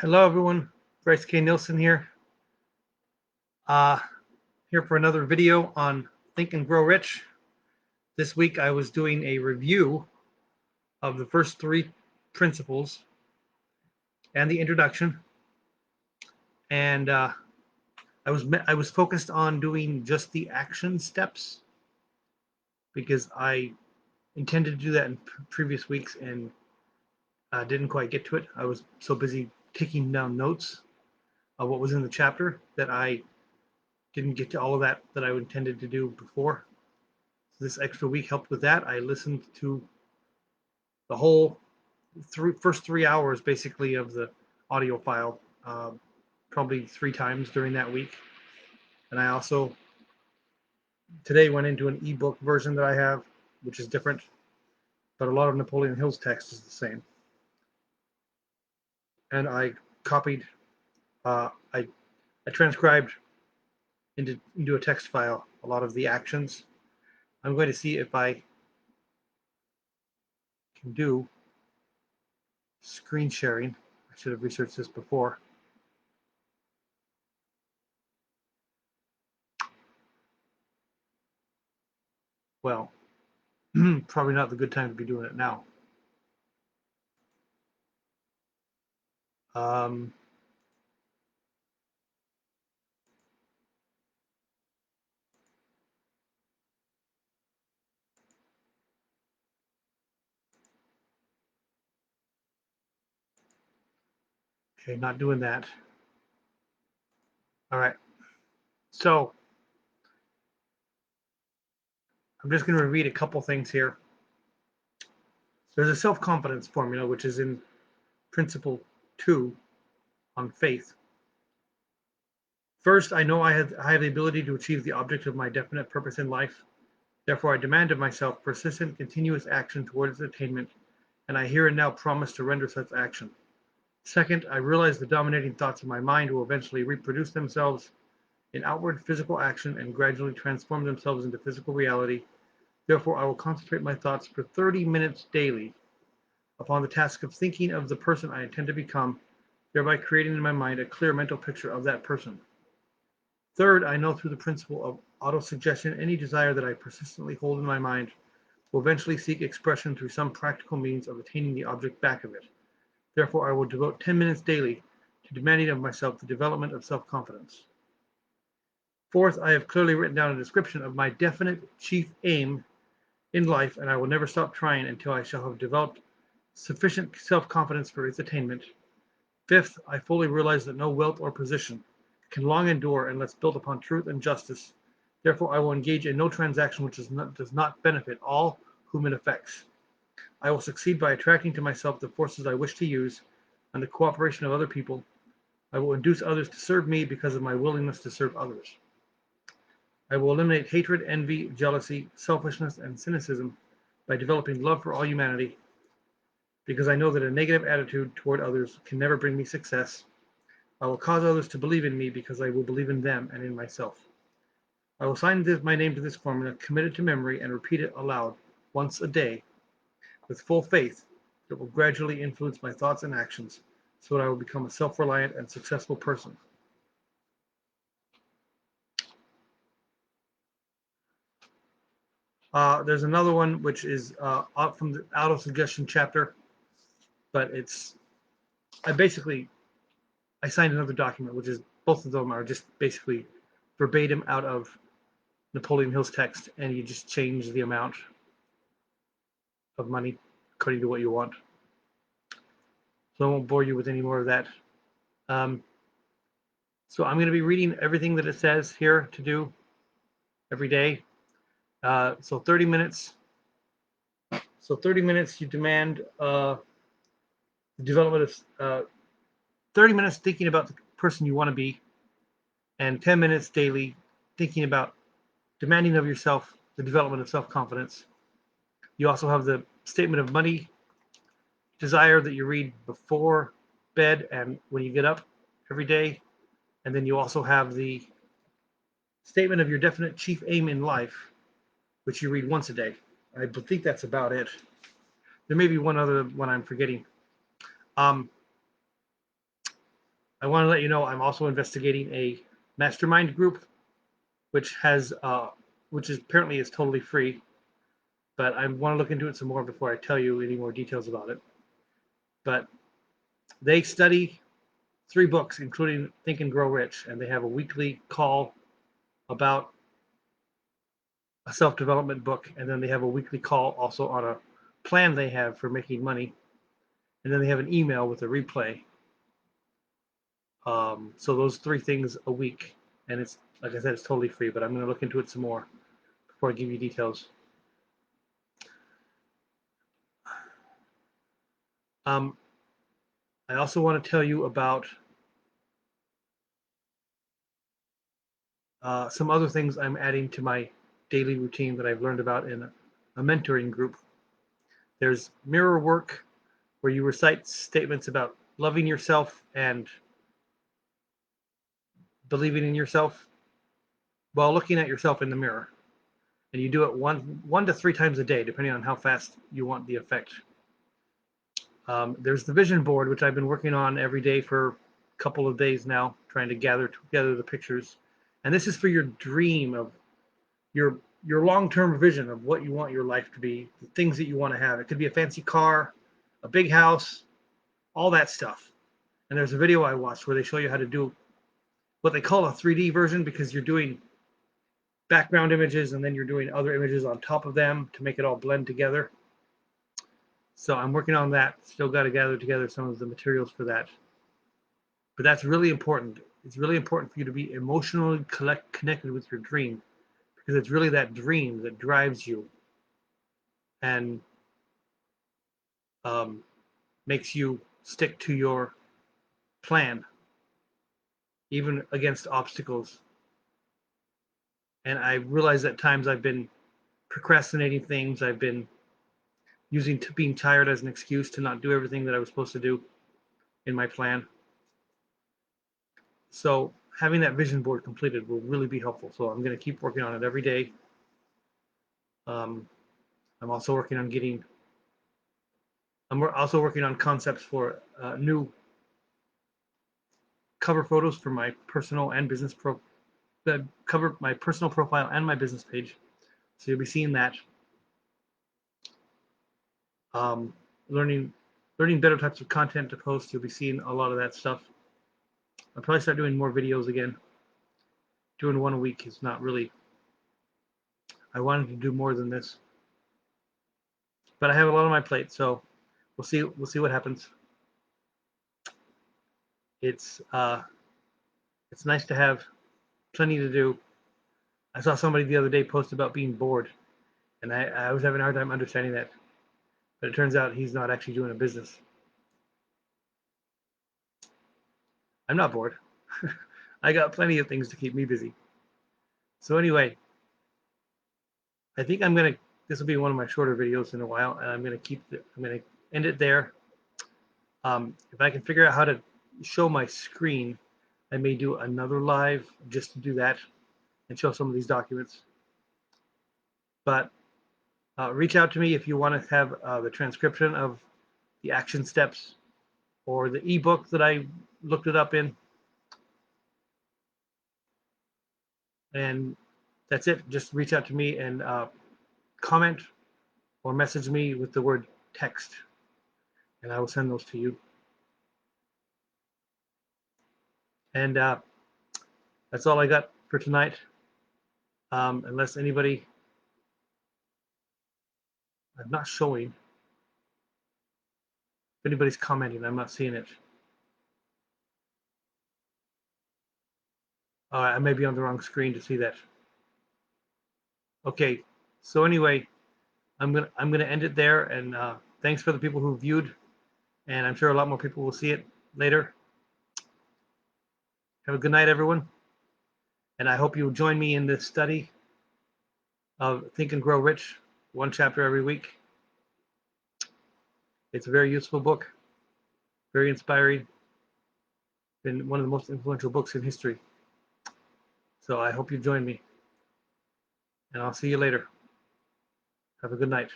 Hello, everyone. Bryce K. Nielsen here. Uh, Here for another video on Think and Grow Rich. This week I was doing a review of the first three principles and the introduction, and I was focused on doing just the action steps because I intended to do that in previous weeks and didn't quite get to it. I was so busy taking down notes of what was in the chapter that I didn't get to all of that I intended to do before. This extra week helped with that. I listened to the whole first 3 hours basically of the audio file, probably 3 times during that week. And I also today went into an ebook version that I have, which is different, but a lot of Napoleon Hill's text is the same. And I copied, I transcribed into a text file a lot of the actions. I'm going to see if I can do screen sharing. I should have researched this before. Well, probably not the good time to be doing it now. Um, okay, not doing that. All right. So I'm just going to read a couple things here. There's a self-confidence formula, which is in Principle 2 on faith. First, I know I have the ability to achieve the object of my definite purpose in life. Therefore, I demand of myself persistent, continuous action towards its attainment, and I here and now promise to render such action. Second, I realize the dominating thoughts of my mind will eventually reproduce themselves in outward physical action and gradually transform themselves into physical reality. Therefore, I will concentrate my thoughts for 30 minutes daily upon the task of thinking of the person I intend to become, thereby creating in my mind a clear mental picture of that person. Third, I know through the principle of autosuggestion any desire that I persistently hold in my mind will eventually seek expression through some practical means of attaining the object back of it. Therefore, I will devote 10 minutes daily to demanding of myself the development of self-confidence. Fourth, I have clearly written down a description of my definite chief aim in life, and I will never stop trying until I shall have developed sufficient self-confidence for its attainment. Fifth, I fully realize that no wealth or position can long endure unless built upon truth and justice. Therefore, I will engage in no transaction which does not benefit all whom it affects. I will succeed by attracting to myself the forces I wish to use and the cooperation of other people. I will induce others to serve me because of my willingness to serve others. I will eliminate hatred, envy, jealousy, selfishness, and cynicism by developing love for all humanity, because I know that a negative attitude toward others can never bring me success. I will cause others to believe in me because I will believe in them and in myself. I will sign my name to this formula, commit it to memory, and repeat it aloud once a day with full faith that will gradually influence my thoughts and actions so that I will become a self-reliant and successful person. There's another one which is from the auto-suggestion chapter, but I signed another document, which is both of them are just basically verbatim out of Napoleon Hill's text, and you just change the amount of money according to what you want. So I won't bore you with any more of that. So I'm going to be reading everything that it says here to do every day. So 30 minutes. So 30 minutes you demand the development of 30 minutes thinking about the person you want to be, and 10 minutes daily thinking about demanding of yourself the development of self-confidence. You also have the statement of money desire that you read before bed and when you get up every day. And then you also have the statement of your definite chief aim in life, which you read once a day. I think that's about it. There may be one other one I'm forgetting. Um, I want to let you know I'm also investigating a mastermind group, which has which is apparently is totally free, but I want to look into it some more before I tell you any more details about it. But they study 3 books, including Think and Grow Rich, and they have a weekly call about a self-development book, and then they have a weekly call also on a plan they have for making money, and then they have an email with a replay. So those 3 things a week, and it's like I said, it's totally free. But I'm going to look into it some more before I give you details. I also want to tell you about some other things I'm adding to my daily routine that I've learned about in a mentoring group. There's mirror work, where you recite statements about loving yourself and believing in yourself while looking at yourself in the mirror. And you do it one to 3 times a day, depending on how fast you want the effect. There's the vision board, which I've been working on every day for a couple of days now, trying to gather together the pictures. And this is for your dream of your long-term vision of what you want your life to be, the things that you want to have. It could be a fancy car, a big house, all that stuff. And there's a video I watched where they show you how to do what they call a 3D version, because you're doing background images and then you're doing other images on top of them to make it all blend together. So I'm working on that. Still got to gather together some of the materials for that. But that's really important. It's really important for you to be emotionally connected with your dream, because it's really that dream that drives you and makes you stick to your plan, even against obstacles. And I realize at times I've been procrastinating things. I've been using being tired as an excuse to not do everything that I was supposed to do in my plan. So having that vision board completed will really be helpful. So I'm going to keep working on it every day. I'm also working on concepts for new cover photos for my personal and business that cover my personal profile and my business page. So you'll be seeing that. Learning better types of content to post. You'll be seeing a lot of that stuff. I'll probably start doing more videos again. Doing one a week is not really. I wanted to do more than this, but I have a lot on my plate, so we'll see what happens. It's nice to have plenty to do. I saw somebody the other day post about being bored, and I was having a hard time understanding that. But it turns out he's not actually doing a business. I'm not bored. I got plenty of things to keep me busy. So anyway, I think this will be one of my shorter videos in a while, and I'm gonna end it there. If I can figure out how to show my screen, I may do another live just to do that and show some of these documents. But reach out to me if you want to have the transcription of the action steps or the ebook that I looked it up in. And that's it. Just reach out to me and comment or message me with the word text, and I will send those to you. And that's all I got for tonight. Unless anybody, I'm not showing. If anybody's commenting, I'm not seeing it. I may be on the wrong screen to see that. Okay, so anyway, I'm gonna end it there, and thanks for the people who viewed, and I'm sure a lot more people will see it later. Have a good night, everyone, and I hope you'll join me in this study of Think and Grow Rich, one chapter every week. It's a very useful book, very inspiring, been one of the most influential books in history. So I hope you join me, and I'll see you later. Have a good night.